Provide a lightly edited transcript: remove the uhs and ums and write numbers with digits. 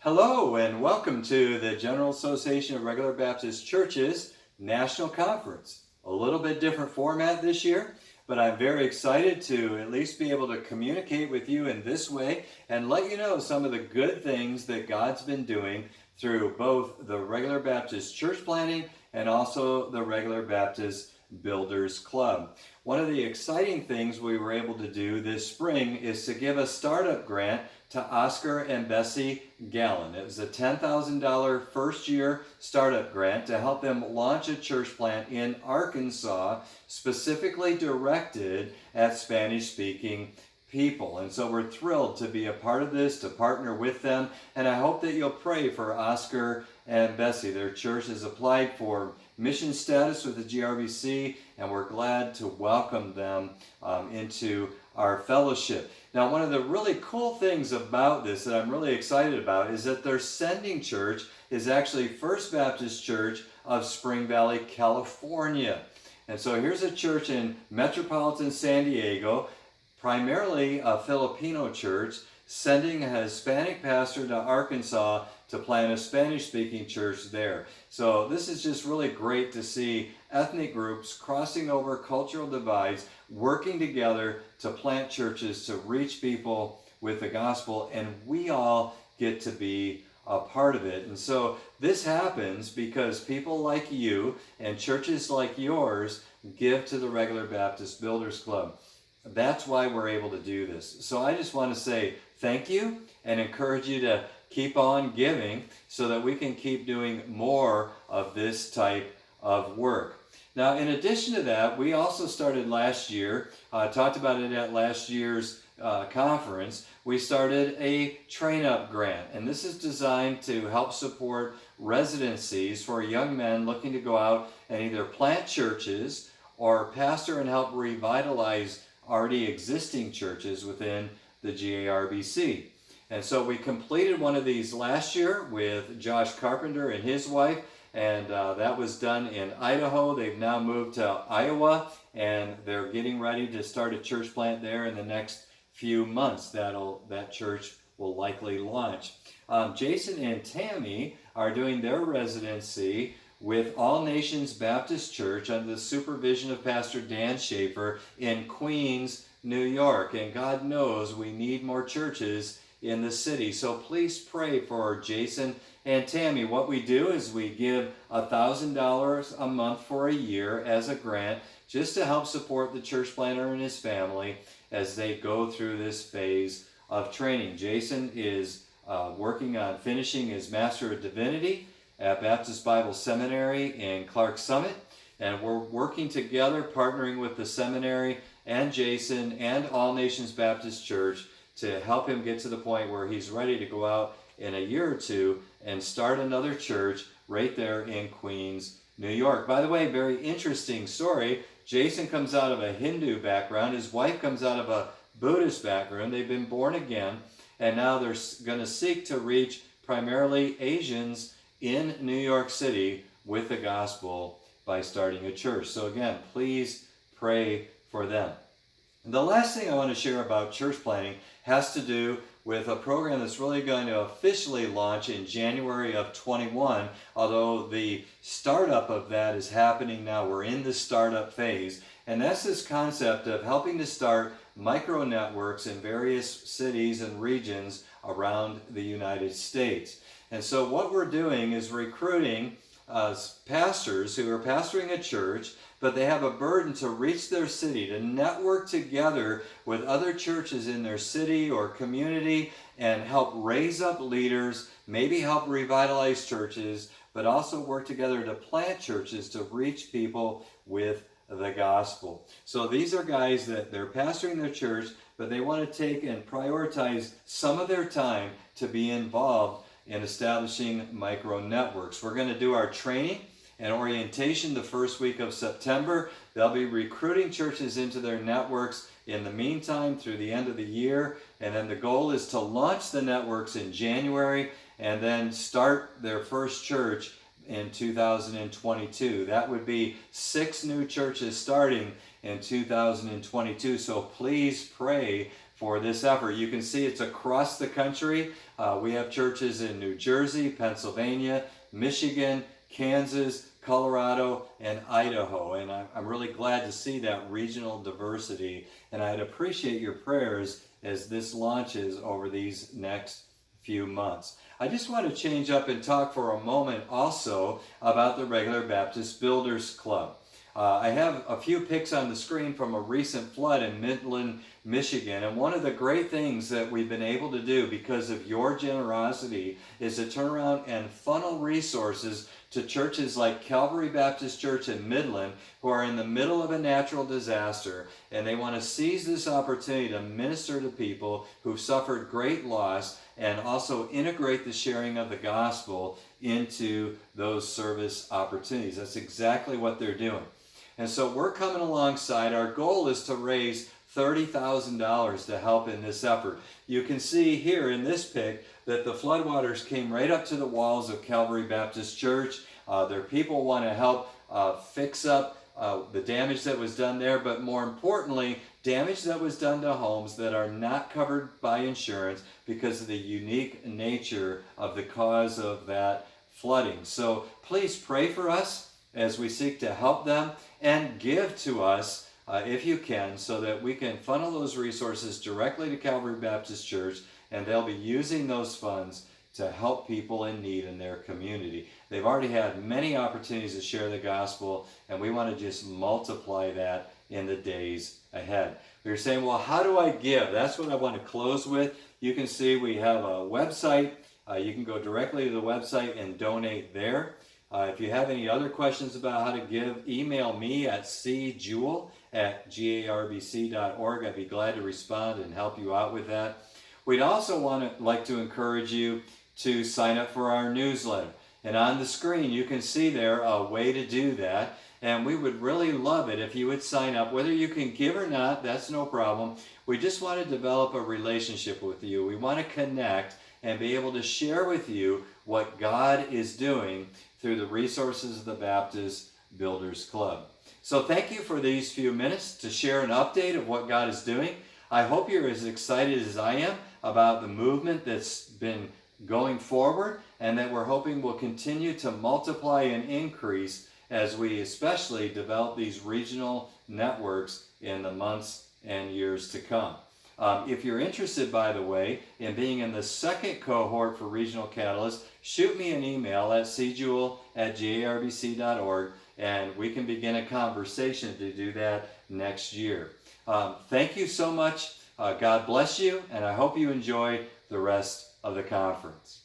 Hello and welcome to the General Association of Regular Baptist Churches National Conference. A little bit different format this year, but I'm very excited to at least be able to communicate with you in this way and let you know some of the good things that God's been doing through both the Regular Baptist Church Planting and also the Regular Baptist Builders Club. One of the exciting things we were able to do this spring is to give a startup grant to Oscar and Bessie Gallen. It was a $10,000 first year startup grant to help them launch a church plant in Arkansas, specifically directed at Spanish speaking people. And so we're thrilled to be a part of this, to partner with them, and I hope that you'll pray for Oscar and Bessie. Their church has applied for mission status with the GRBC, and we're glad to welcome them into our fellowship. Now, one of the really cool things about this that I'm really excited about is that their sending church is actually First Baptist Church of Spring Valley, California. And so here's a church in metropolitan San Diego, primarily a Filipino church, sending a Hispanic pastor to Arkansas to plant a Spanish-speaking church there. So this is just really great to see ethnic groups crossing over cultural divides, working together to plant churches to reach people with the gospel, and we all get to be a part of it. And so this happens because people like you and churches like yours give to the Regular Baptist Builders Club. That's why we're able to do this. So I just want to say thank you and encourage you to keep on giving so that we can keep doing more of this type of work. Now, in addition to that, we also started last year, talked about it at last year's conference, we started a train-up grant. And this is designed to help support residencies for young men looking to go out and either plant churches or pastor and help revitalize already existing churches within the GARBC. And so we completed one of these last year with Josh Carpenter and his wife, and that was done in Idaho. They've now moved to Iowa, and they're getting ready to start a church plant there in the next few months. That church will likely launch. Jason and Tammy are doing their residency with All Nations Baptist Church under the supervision of Pastor Dan Schaefer in Queens, New York. And God knows we need more churches in the city. So please pray for Jason and Tammy. What we do is we give $1,000 a month for a year as a grant just to help support the church planter and his family as they go through this phase of training. Jason is working on finishing his Master of Divinity at Baptist Bible Seminary in Clark Summit, and we're working together, partnering with the seminary and Jason and All Nations Baptist Church to help him get to the point where he's ready to go out in a year or two and start another church right there in Queens, New York. By the way, very interesting story. Jason comes out of a Hindu background. His wife comes out of a Buddhist background. They've been born again, and now they're going to seek to reach primarily Asians in New York City with the gospel by starting a church. So again, please pray for them. The last thing I want to share about church planting has to do with a program that's really going to officially launch in January of 21, although the startup of that is happening now. We're in the startup phase, and that's this concept of helping to start micro networks in various cities and regions around the United States. And so what we're doing is recruiting pastors who are pastoring a church, but they have a burden to reach their city, to network together with other churches in their city or community and help raise up leaders, maybe help revitalize churches, but also work together to plant churches to reach people with the gospel. So these are guys that they're pastoring their church, but they want to take and prioritize some of their time to be involved in establishing micro networks. We're going to do our training and orientation the first week of September. They'll be recruiting churches into their networks in the meantime through the end of the year, and then the goal is to launch the networks in January and then start their first church in 2022. That would be 6 new churches starting in 2022. So please pray for this effort. You can see it's across the country. We have churches in New Jersey, Pennsylvania, Michigan, Kansas, Colorado, and Idaho. And I'm really glad to see that regional diversity. And I'd appreciate your prayers as this launches over these next few months. I just want to change up and talk for a moment also about the Regular Baptist Builders Club. I have a few pics on the screen from a recent flood in Midland, Michigan, and one of the great things that we've been able to do because of your generosity is to turn around and funnel resources to churches like Calvary Baptist Church in Midland, who are in the middle of a natural disaster, and they want to seize this opportunity to minister to people who've suffered great loss and also integrate the sharing of the gospel into those service opportunities. That's exactly what they're doing. And so we're coming alongside. Our goal is to raise $30,000 to help in this effort. You can see here in this pic that the floodwaters came right up to the walls of Calvary Baptist Church. Their people want to help fix up the damage that was done there, but more importantly, damage that was done to homes that are not covered by insurance because of the unique nature of the cause of that flooding. So please pray for us as we seek to help them, and give to us if you can, so that we can funnel those resources directly to Calvary Baptist Church, and they'll be using those funds to help people in need in their community. They've already had many opportunities to share the gospel, and we want to just multiply that in the days ahead. You're saying, well, how do I give? That's what I want to close with. You can see we have a website. You can go directly to the website and donate there. If you have any other questions about how to give, email me at cjewell@garbc.org. I'd be glad to respond and help you out with that. We'd also like to encourage you to sign up for our newsletter. And on the screen, you can see there a way to do that. And we would really love it if you would sign up. Whether you can give or not, that's no problem. We just want to develop a relationship with you. We want to connect and be able to share with you what God is doing through the resources of the Baptist Builders Club. So thank you for these few minutes to share an update of what God is doing. I hope you're as excited as I am about the movement that's been going forward, and that we're hoping will continue to multiply and increase as we especially develop these regional networks in the months and years to come. If you're interested, by the way, in being in the second cohort for Regional Catalyst, shoot me an email at cjewell@garbc.org, and we can begin a conversation to do that next year. Thank you so much. God bless you, and I hope you enjoy the rest of the conference.